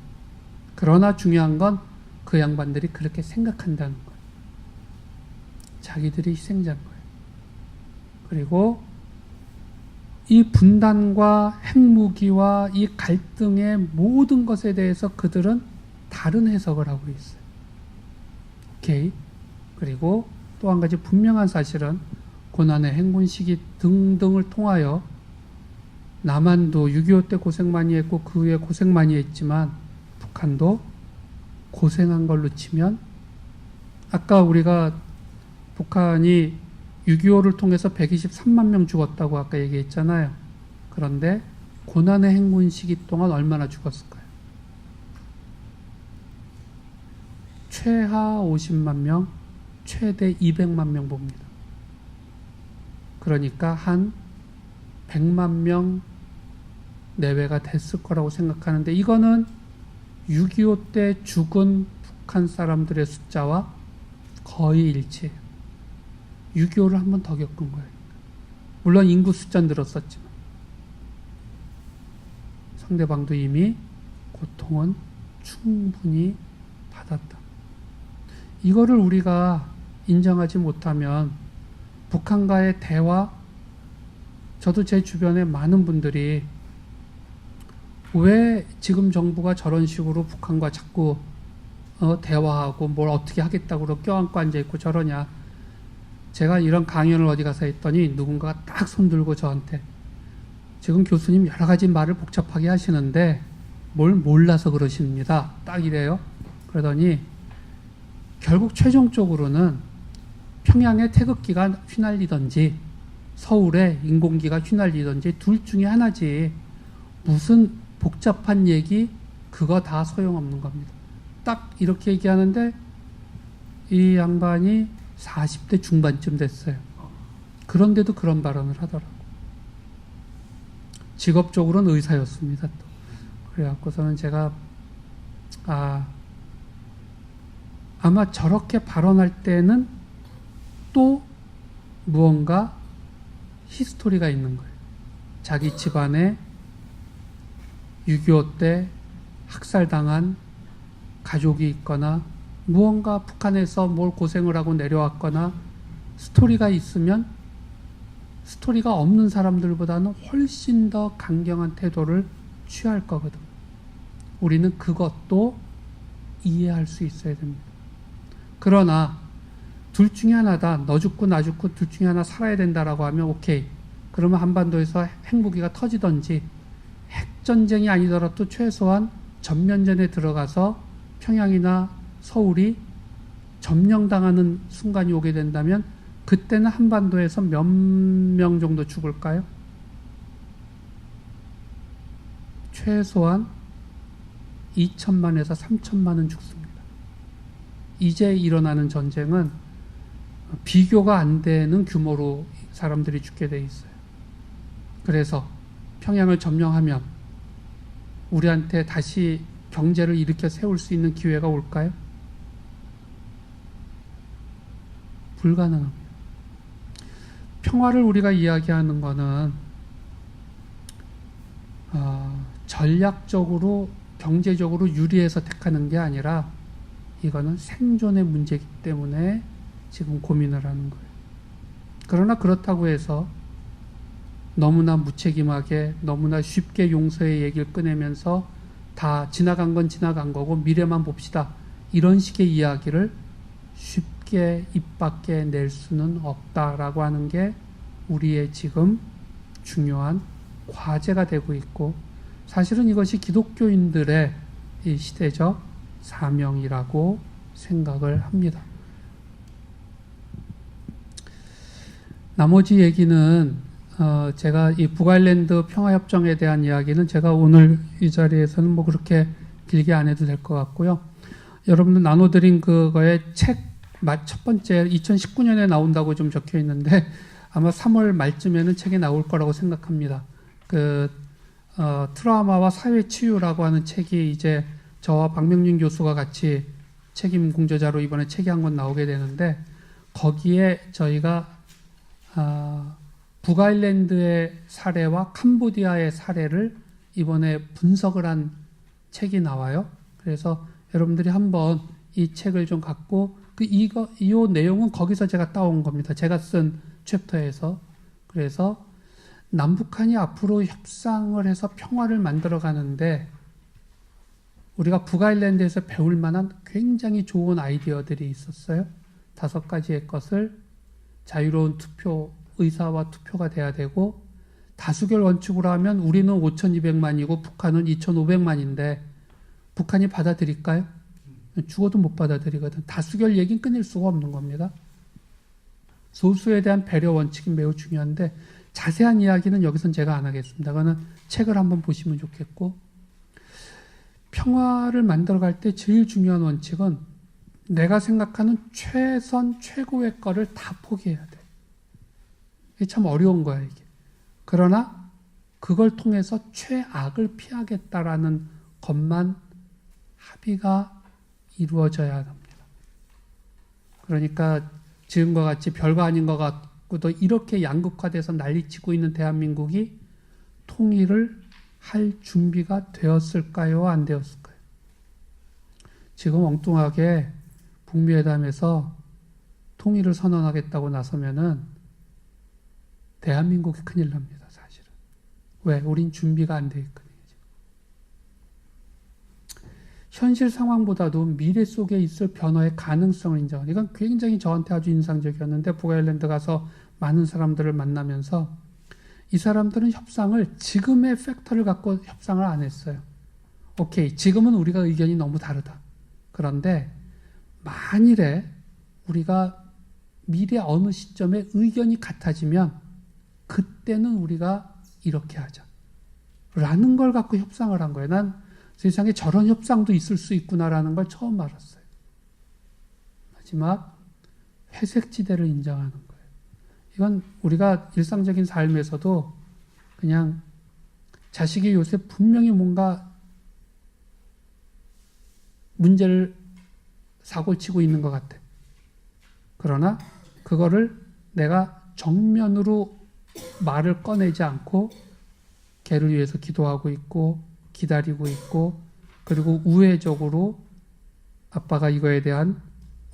그러나 중요한 건 그 양반들이 그렇게 생각한다는 거예요. 자기들이 희생자인 거예요. 그리고 이 분단과 핵무기와 이 갈등의 모든 것에 대해서 그들은 다른 해석을 하고 있어요. 오케이. 그리고 또 한 가지 분명한 사실은 고난의 행군 시기 등등을 통하여 남한도 6.25 때 고생 많이 했고 그 후에 고생 많이 했지만 북한도 고생한 걸로 치면 아까 우리가 북한이 6.25를 통해서 123만 명 죽었다고 아까 얘기했잖아요. 그런데 고난의 행군 시기 동안 얼마나 죽었을까요? 최하 50만 명, 최대 200만 명 봅니다. 그러니까 한 100만 명 내외가 됐을 거라고 생각하는데 이거는 6.25 때 죽은 북한 사람들의 숫자와 거의 일치해요. 6.25를 한 번 더 겪은 거예요. 물론 인구 숫자는 늘었었지만 상대방도 이미 고통은 충분히 받았다. 이거를 우리가 인정하지 못하면 북한과의 대화, 저도 제 주변에 많은 분들이 왜 지금 정부가 저런 식으로 북한과 자꾸 대화하고 뭘 어떻게 하겠다고 껴안고 앉아있고 저러냐. 제가 이런 강연을 어디 가서 했더니 누군가가 딱 손들고 저한테 지금 교수님 여러 가지 말을 복잡하게 하시는데 뭘 몰라서 그러십니다. 딱 이래요. 그러더니 결국 최종적으로는 평양에 태극기가 휘날리던지 서울에 인공기가 휘날리던지 둘 중에 하나지 무슨 복잡한 얘기 그거 다 소용없는 겁니다. 딱 이렇게 얘기하는데 이 양반이 40대 중반쯤 됐어요. 그런데도 그런 발언을 하더라고. 직업적으로는 의사였습니다. 또. 그래갖고서는 제가 아마 저렇게 발언할 때는 또 무언가 히스토리가 있는 거예요. 자기 집안에 6.25 때 학살당한 가족이 있거나 무언가 북한에서 뭘 고생을 하고 내려왔거나 스토리가 있으면 스토리가 없는 사람들보다는 훨씬 더 강경한 태도를 취할 거거든. 우리는 그것도 이해할 수 있어야 됩니다. 그러나 둘 중에 하나다. 너 죽고 나 죽고 둘 중에 하나 살아야 된다라고 하면 오케이. 그러면 한반도에서 핵무기가 터지던지 핵전쟁이 아니더라도 최소한 전면전에 들어가서 평양이나 서울이 점령당하는 순간이 오게 된다면 그때는 한반도에서 몇 명 정도 죽을까요? 최소한 2천만에서 3천만은 죽습니다. 이제 일어나는 전쟁은 비교가 안 되는 규모로 사람들이 죽게 돼 있어요. 그래서 평양을 점령하면 우리한테 다시 경제를 일으켜 세울 수 있는 기회가 올까요? 불가능합니다. 평화를 우리가 이야기하는 것은 전략적으로 경제적으로 유리해서 택하는 게 아니라 이거는 생존의 문제이기 때문에 지금 고민을 하는 거예요. 그러나 그렇다고 해서 너무나 무책임하게 너무나 쉽게 용서의 얘기를 꺼내면서 다 지나간 건 지나간 거고 미래만 봅시다, 이런 식의 이야기를 쉽게 입 밖에 낼 수는 없다라고 하는 게 우리의 지금 중요한 과제가 되고 있고, 사실은 이것이 기독교인들의 이 시대적 사명이라고 생각을 합니다. 나머지 얘기는 제가 이 북아일랜드 평화협정에 대한 이야기는 제가 오늘 이 자리에서는 뭐 그렇게 길게 안 해도 될 것 같고요. 여러분들 나눠드린 그거에 책 첫 번째 2019년에 나온다고 좀 적혀 있는데 아마 3월 말쯤에는 책이 나올 거라고 생각합니다. 트라우마와 사회 치유라고 하는 책이 이제 저와 박명진 교수가 같이 책임 공저자로 이번에 책이 한 권 나오게 되는데, 거기에 저희가 북아일랜드의 사례와 캄보디아의 사례를 이번에 분석을 한 책이 나와요. 그래서 여러분들이 한번 이 책을 좀 갖고 이 내용은 거기서 제가 따온 겁니다. 제가 쓴 챕터에서. 그래서 남북한이 앞으로 협상을 해서 평화를 만들어 가는데 우리가 북아일랜드에서 배울 만한 굉장히 좋은 아이디어들이 있었어요. 5가지의 것을 자유로운 투표, 의사와 투표가 돼야 되고, 다수결 원칙으로 하면 우리는 5,200만이고 북한은 2,500만인데 북한이 받아들일까요? 죽어도 못 받아들이거든. 다수결 얘기는 끊을 수가 없는 겁니다. 소수에 대한 배려 원칙이 매우 중요한데 자세한 이야기는 여기선 제가 안 하겠습니다. 그거는 책을 한번 보시면 좋겠고, 평화를 만들어갈 때 제일 중요한 원칙은 내가 생각하는 최선 최고의 거를 다 포기해야 돼. 이게 참 어려운 거야, 이게. 그러나 그걸 통해서 최악을 피하겠다라는 것만 합의가 이루어져야 합니다. 그러니까 지금과 같이 별거 아닌 것 같고도 이렇게 양극화돼서 난리치고 있는 대한민국이 통일을 할 준비가 되었을까요? 안 되었을까요? 지금 엉뚱하게 북미회담에서 통일을 선언하겠다고 나서면은 대한민국이 큰일 납니다, 사실은. 왜? 우린 준비가 안 돼 있거든요. 현실 상황보다도 미래 속에 있을 변화의 가능성을 인정하는, 이건 굉장히 저한테 아주 인상적이었는데, 북아일랜드 가서 많은 사람들을 만나면서 이 사람들은 협상을 지금의 팩터를 갖고 협상을 안 했어요. 오케이, 지금은 우리가 의견이 너무 다르다. 그런데 만일에 우리가 미래 어느 시점에 의견이 같아지면 그때는 우리가 이렇게 하자 라는 걸 갖고 협상을 한 거예요. 난 세상에 저런 협상도 있을 수 있구나라는 걸 처음 알았어요. 마지막 회색지대를 인정하는 거예요. 이건 우리가 일상적인 삶에서도 그냥 자식이 요새 분명히 뭔가 문제를 사고를 치고 있는 것 같아. 그러나 그거를 내가 정면으로 말을 꺼내지 않고 걔를 위해서 기도하고 있고 기다리고 있고, 그리고 우회적으로 아빠가 이거에 대한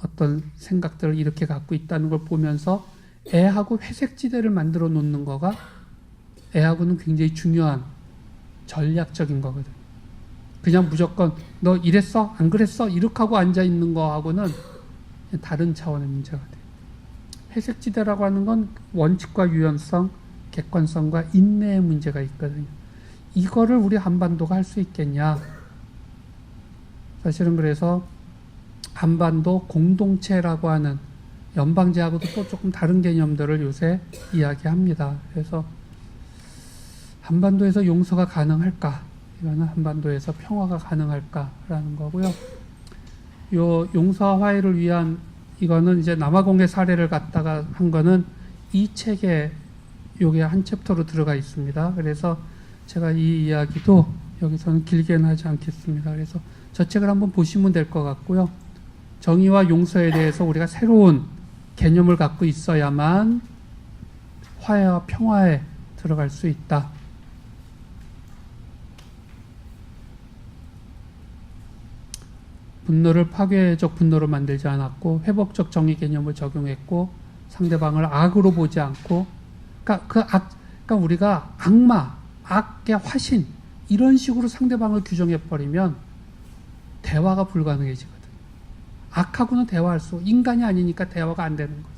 어떤 생각들을 이렇게 갖고 있다는 걸 보면서 애하고 회색지대를 만들어 놓는 거가 애하고는 굉장히 중요한 전략적인 거거든. 그냥 무조건 너 이랬어? 안 그랬어? 이렇게 하고 앉아있는 거하고는 다른 차원의 문제가 돼요. 회색지대라고 하는 건 원칙과 유연성, 객관성과 인내의 문제가 있거든요. 이거를 우리 한반도가 할 수 있겠냐? 사실은 그래서 한반도 공동체라고 하는 연방제하고도 또 조금 다른 개념들을 요새 이야기합니다. 그래서 한반도에서 용서가 가능할까? 이거는 한반도에서 평화가 가능할까라는 거고요. 요 용서와 화해를 위한 이거는 이제 남아공의 사례를 갖다가 한 거는 이 책에 요게 한 챕터로 들어가 있습니다. 그래서 제가 이 이야기도 여기서는 길게는 하지 않겠습니다. 그래서 저 책을 한번 보시면 될 것 같고요. 정의와 용서에 대해서 우리가 새로운 개념을 갖고 있어야만 화해와 평화에 들어갈 수 있다. 분노를 파괴적 분노로 만들지 않았고 회복적 정의 개념을 적용했고 상대방을 악으로 보지 않고 그러니까 우리가 악마, 악의 화신 이런 식으로 상대방을 규정해 버리면 대화가 불가능해지거든. 악하고는 대화할 수 인간이 아니니까 대화가 안 되는 거죠.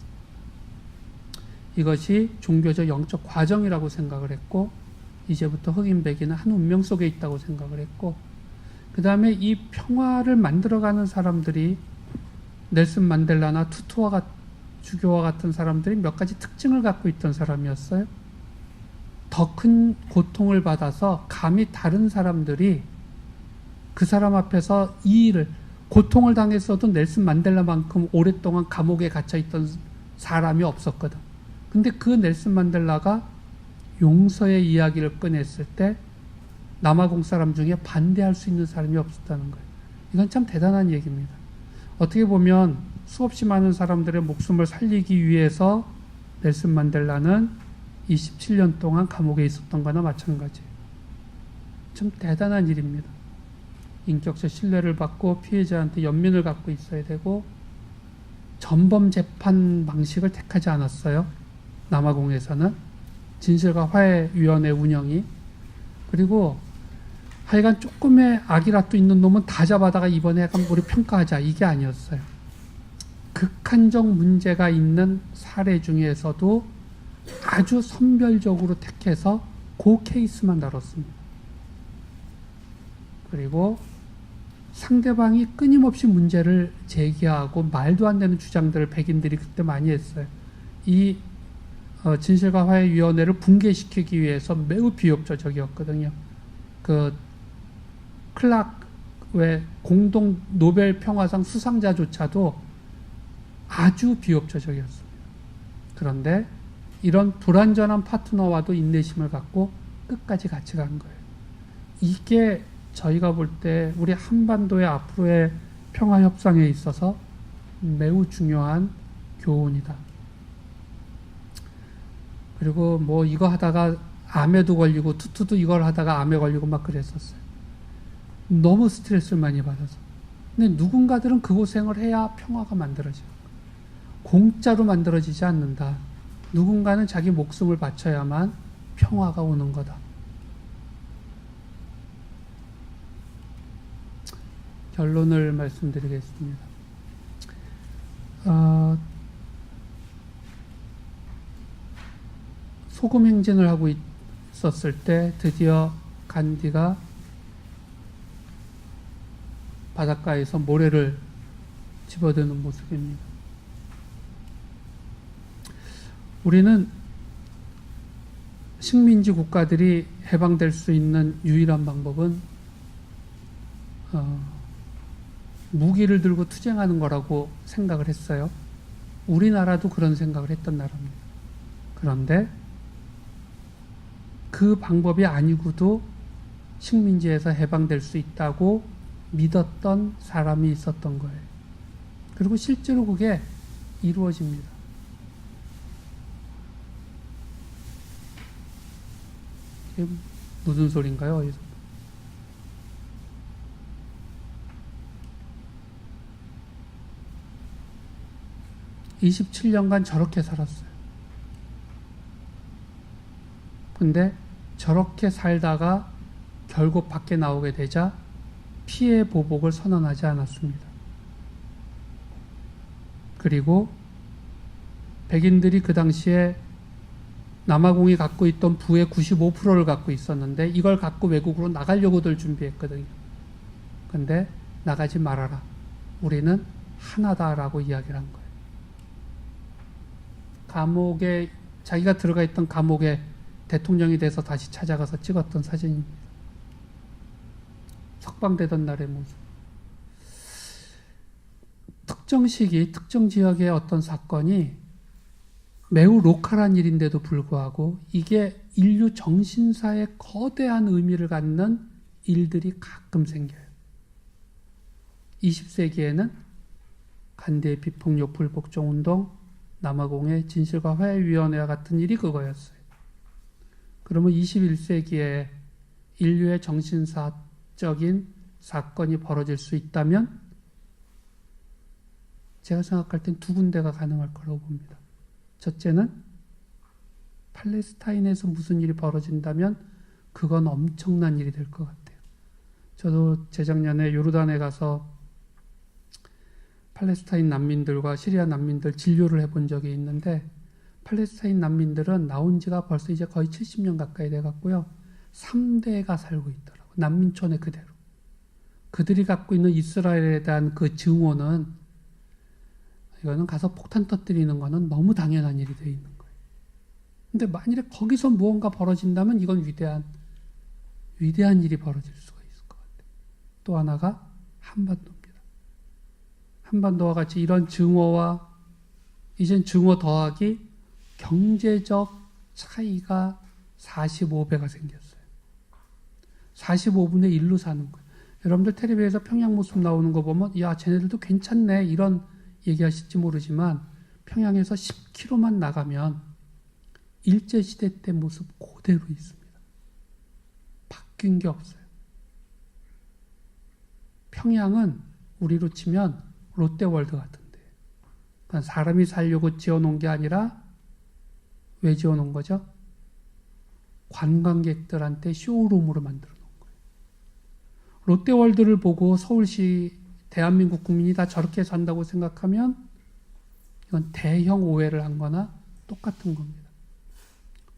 이것이 종교적 영적 과정이라고 생각을 했고 이제부터 흑인 백인은 한 운명 속에 있다고 생각을 했고 그 다음에 이 평화를 만들어가는 사람들이 넬슨 만델라나 투투와 주교와 같은 사람들이 몇 가지 특징을 갖고 있던 사람이었어요. 더 큰 고통을 받아서 감히 다른 사람들이 그 사람 앞에서 이 일을 고통을 당했어도 넬슨 만델라만큼 오랫동안 감옥에 갇혀있던 사람이 없었거든. 근데 그 넬슨 만델라가 용서의 이야기를 꺼냈을 때 남아공 사람 중에 반대할 수 있는 사람이 없었다는 거예요. 이건 참 대단한 얘기입니다. 어떻게 보면 수없이 많은 사람들의 목숨을 살리기 위해서 넬슨 만델라는 27년 동안 감옥에 있었던 거나 마찬가지예요. 참 대단한 일입니다. 인격적 신뢰를 받고 피해자한테 연민을 갖고 있어야 되고 전범 재판 방식을 택하지 않았어요. 남아공에서는 진실과 화해위원회 운영이. 그리고 하여간 조금의 악이라도 있는 놈은 다 잡아다가 이번에 약간 우리 평가하자 이게 아니었어요. 극한적 문제가 있는 사례 중에서도 아주 선별적으로 택해서 그 케이스만 다뤘습니다. 그리고 상대방이 끊임없이 문제를 제기하고 말도 안 되는 주장들을 백인들이 그때 많이 했어요. 이 진실과 화해위원회를 붕괴시키기 위해서 매우 비협조적이었거든요. 그 클락 왜 공동 노벨 평화상 수상자조차도 아주 비협조적이었습니다. 그런데 이런 불완전한 파트너와도 인내심을 갖고 끝까지 같이 간 거예요. 이게 저희가 볼 때 우리 한반도의 앞으로의 평화 협상에 있어서 매우 중요한 교훈이다. 그리고 뭐 이거 하다가 암에도 걸리고 투투도 이걸 하다가 암에 걸리고 막 그랬었어요. 너무 스트레스를 많이 받아서. 근데 누군가들은 그 고생을 해야 평화가 만들어져요. 공짜로 만들어지지 않는다. 누군가는 자기 목숨을 바쳐야만 평화가 오는 거다. 결론을 말씀드리겠습니다. 소금 행진을 하고 있었을 때 드디어 간디가 바닷가에서 모래를 집어드는 모습입니다. 우리는 식민지 국가들이 해방될 수 있는 유일한 방법은 무기를 들고 투쟁하는 거라고 생각을 했어요. 우리나라도 그런 생각을 했던 나라입니다. 그런데 그 방법이 아니고도 식민지에서 해방될 수 있다고 믿었던 사람이 있었던 거예요. 그리고 실제로 그게 이루어집니다. 이게 무슨 소린가요? 어디서? (27년간) 저렇게 살았어요. 근데 저렇게 살다가 결국 밖에 나오게 되자 피해 보복을 선언하지 않았습니다. 그리고 백인들이 그 당시에 남아공이 갖고 있던 부의 95%를 갖고 있었는데 이걸 갖고 외국으로 나가려고들 준비했거든요. 근데 나가지 말아라. 우리는 하나다라고 이야기를 한 거예요. 감옥에 자기가 들어가 있던 감옥에 대통령이 돼서 다시 찾아가서 찍었던 사진입니다. 석방되던 날의 모습. 특정 시기, 특정 지역의 어떤 사건이 매우 로컬한 일인데도 불구하고 이게 인류 정신사에 거대한 의미를 갖는 일들이 가끔 생겨요. 20세기에는 간디의 비폭력 불복종운동, 남아공의 진실과 화해위원회와 같은 일이 그거였어요. 그러면 21세기에 인류의 정신사적인 사건이 벌어질 수 있다면 제가 생각할 땐 두 군데가 가능할 거라고 봅니다. 첫째는 팔레스타인에서 무슨 일이 벌어진다면 그건 엄청난 일이 될 것 같아요. 저도 재작년에 요르단에 가서 팔레스타인 난민들과 시리아 난민들 진료를 해본 적이 있는데 팔레스타인 난민들은 나온 지가 벌써 이제 거의 70년 가까이 돼갔고요. 3대가 살고 있더라고요. 난민촌에 그대로. 그들이 갖고 있는 이스라엘에 대한 그 증오는 이거는 가서 폭탄 터뜨리는 거는 너무 당연한 일이 되어 있는 거예요. 근데 만일에 거기서 무언가 벌어진다면 이건 위대한 일이 벌어질 수가 있을 것 같아요. 또 하나가 한반도입니다. 한반도와 같이 이런 증오와 이젠 증오 더하기 경제적 차이가 45배가 생겼어요. 45분의 1로 사는 거예요. 여러분들 텔레비에서 평양 모습 나오는 거 보면 야 쟤네들도 괜찮네 이런 얘기하실지 모르지만 평양에서 10km만 나가면 일제시대 때 모습 그대로 있습니다. 바뀐 게 없어요. 평양은 우리로 치면 롯데월드 같은데 그러니까 사람이 살려고 지어놓은 게 아니라 왜 지어놓은 거죠? 관광객들한테 쇼룸으로 만들어 놓은 거예요. 롯데월드를 보고 서울시 대한민국 국민이 다 저렇게 산다고 생각하면 이건 대형 오해를 한 거나 똑같은 겁니다.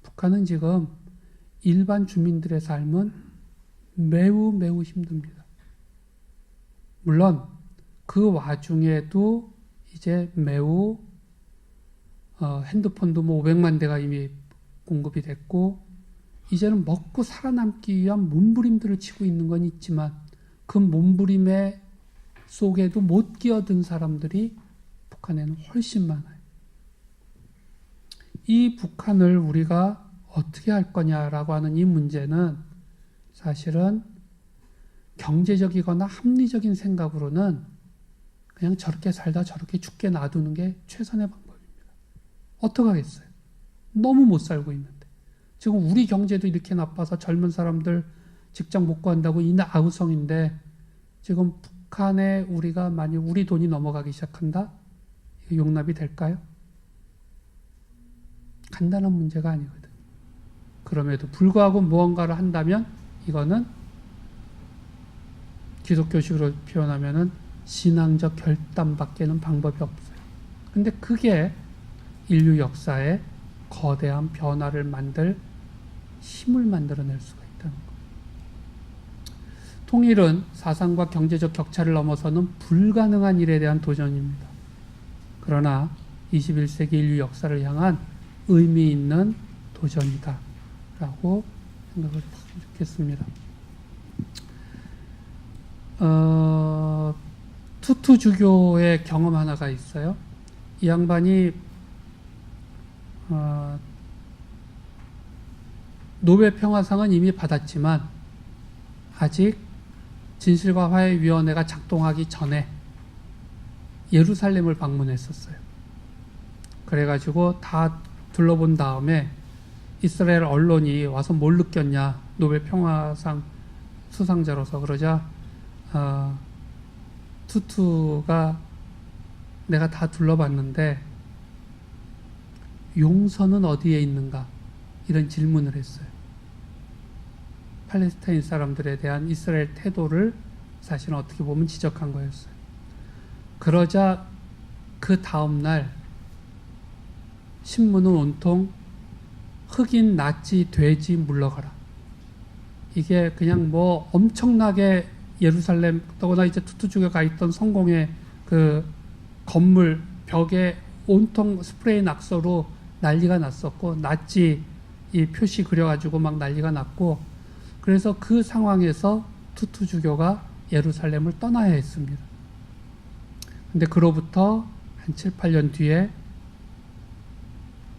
북한은 지금 일반 주민들의 삶은 매우 매우 힘듭니다. 물론 그 와중에도 이제 매우 핸드폰도 뭐 500만 대가 이미 공급이 됐고 이제는 먹고 살아남기 위한 몸부림들을 치고 있는 건 있지만 그 몸부림의 속에도 못 끼어든 사람들이 북한에는 훨씬 많아요. 이 북한을 우리가 어떻게 할 거냐라고 하는 이 문제는 사실은 경제적이거나 합리적인 생각으로는 그냥 저렇게 살다 저렇게 죽게 놔두는 게 최선의 방법입니다. 어떡하겠어요? 너무 못 살고 있는데. 지금 우리 경제도 이렇게 나빠서 젊은 사람들 직장 못 구한다고 이 아우성인데 지금 북한에 우리가 만약 우리 돈이 넘어가기 시작한다? 이거 용납이 될까요? 간단한 문제가 아니거든. 그럼에도 불구하고 무언가를 한다면 이거는 기독교식으로 표현하면은 신앙적 결단밖에는 방법이 없어요. 근데 그게 인류 역사에 거대한 변화를 만들 힘을 만들어낼 수가 있다는 거예요. 통일은 사상과 경제적 격차를 넘어서는 불가능한 일에 대한 도전입니다. 그러나 21세기 인류 역사를 향한 의미 있는 도전이다 라고 생각을 했으면 좋겠습니다. 투투 주교의 경험 하나가 있어요. 이 양반이 노벨 평화상은 이미 받았지만 아직 진실과 화해위원회가 작동하기 전에 예루살렘을 방문했었어요. 그래가지고 다 둘러본 다음에 이스라엘 언론이 와서 뭘 느꼈냐, 노벨 평화상 수상자로서. 그러자 투투가 내가 다 둘러봤는데 용서는 어디에 있는가, 이런 질문을 했어요. 팔레스타인 사람들에 대한 이스라엘 태도를 사실은 어떻게 보면 지적한 거였어요. 그러자 그 다음날 신문은 온통 흑인, 나치, 돼지 물러가라. 이게 그냥 뭐 엄청나게 예루살렘, 더구나 이제 투투주교가 있던 성공의 그 건물 벽에 온통 스프레이 낙서로 난리가 났었고, 나치 이 표시 그려가지고 막 난리가 났고, 그래서 그 상황에서 투투 주교가 예루살렘을 떠나야 했습니다. 근데 그로부터 한 7, 8년 뒤에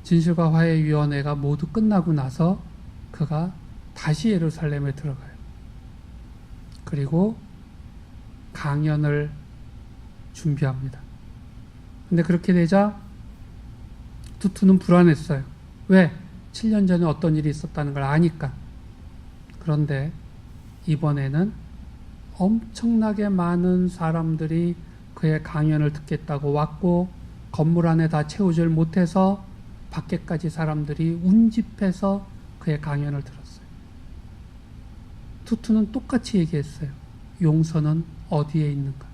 진실과 화해위원회가 모두 끝나고 나서 그가 다시 예루살렘에 들어가요. 그리고 강연을 준비합니다. 근데 그렇게 되자 투투는 불안했어요. 왜? 7년 전에 어떤 일이 있었다는 걸 아니까. 그런데 이번에는 엄청나게 많은 사람들이 그의 강연을 듣겠다고 왔고, 건물 안에 다 채우질 못해서 밖에까지 사람들이 운집해서 그의 강연을 들었어요. 투투는 똑같이 얘기했어요. 용서는 어디에 있는가?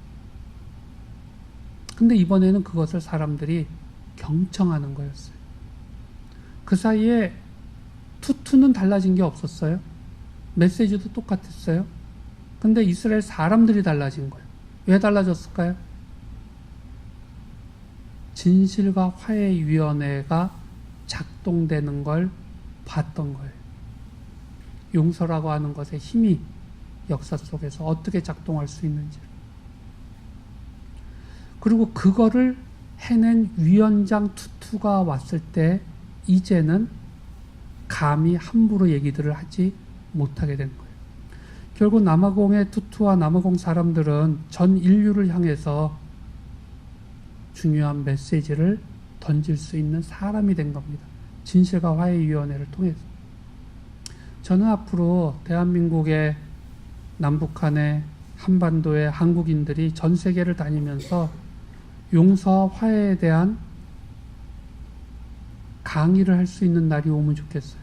근데 이번에는 그것을 사람들이 경청하는 거였어요. 그 사이에 투투는 달라진 게 없었어요. 메시지도 똑같았어요. 근데 이스라엘 사람들이 달라진 거예요. 왜 달라졌을까요? 진실과 화해위원회가 작동되는 걸 봤던 거예요. 용서라고 하는 것의 힘이 역사 속에서 어떻게 작동할 수 있는지. 그리고 그거를 해낸 위원장 투투가 왔을 때 이제는 감히 함부로 얘기들을 하지 못하게 된 거예요. 결국 남아공의 투투와 남아공 사람들은 전 인류를 향해서 중요한 메시지를 던질 수 있는 사람이 된 겁니다. 진실과 화해위원회를 통해서. 저는 앞으로 대한민국의 남북한의 한반도의 한국인들이 전 세계를 다니면서 용서와 화해에 대한 강의를 할 수 있는 날이 오면 좋겠어요.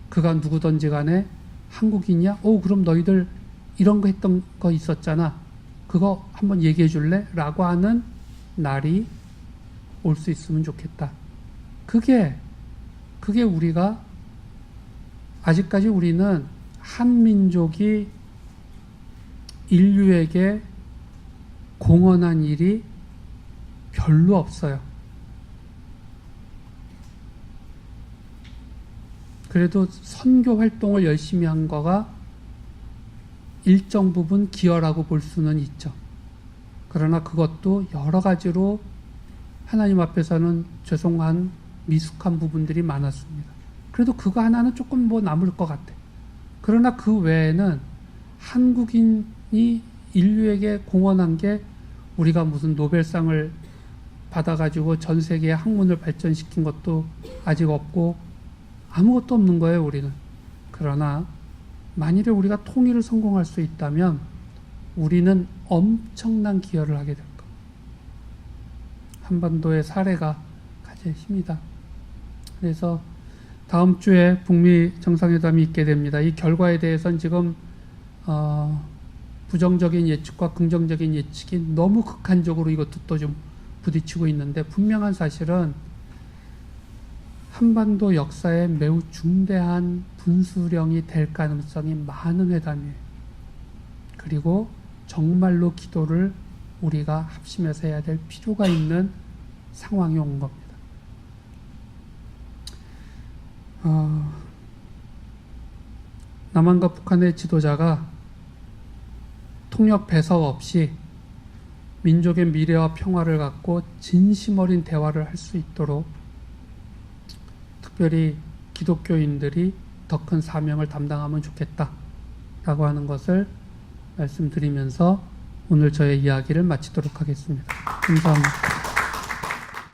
그가 누구든지 간에 한국인이야? 그럼 너희들 이런 거 했던 거 있었잖아. 그거 한번 얘기해 줄래? 라고 하는 날이 올 수 있으면 좋겠다. 그게 우리가 아직까지 우리는 한민족이 인류에게 공헌한 일이 별로 없어요. 그래도 선교 활동을 열심히 한 거가 일정 부분 기여라고 볼 수는 있죠. 그러나 그것도 여러 가지로 하나님 앞에서는 죄송한 미숙한 부분들이 많았습니다. 그래도 그거 하나는 조금 남을 것 같아. 그러나 그 외에는 한국인이 인류에게 공헌한 게 우리가 무슨 노벨상을 받아가지고 전 세계의 학문을 발전시킨 것도 아직 없고 아무것도 없는 거예요, 우리는. 그러나 만일에 우리가 통일을 성공할 수 있다면 우리는 엄청난 기여를 하게 될 겁니다. 한반도의 사례가 가진 힘이다. 그래서 다음 주에 북미 정상회담이 있게 됩니다. 이 결과에 대해서는 지금 부정적인 예측과 긍정적인 예측이 너무 극한적으로 이것도 또 좀 부딪히고 있는데, 분명한 사실은 한반도 역사에 매우 중대한 분수령이 될 가능성이 많은 회담이에요. 그리고 정말로 기도를 우리가 합심해서 해야 될 필요가 있는 상황이 온 겁니다. 남한과 북한의 지도자가 통역 배석 없이 민족의 미래와 평화를 갖고 진심 어린 대화를 할 수 있도록 특별히 기독교인들이 더 큰 사명을 담당하면 좋겠다라고 하는 것을 말씀드리면서 오늘 저의 이야기를 마치도록 하겠습니다. 감사합니다.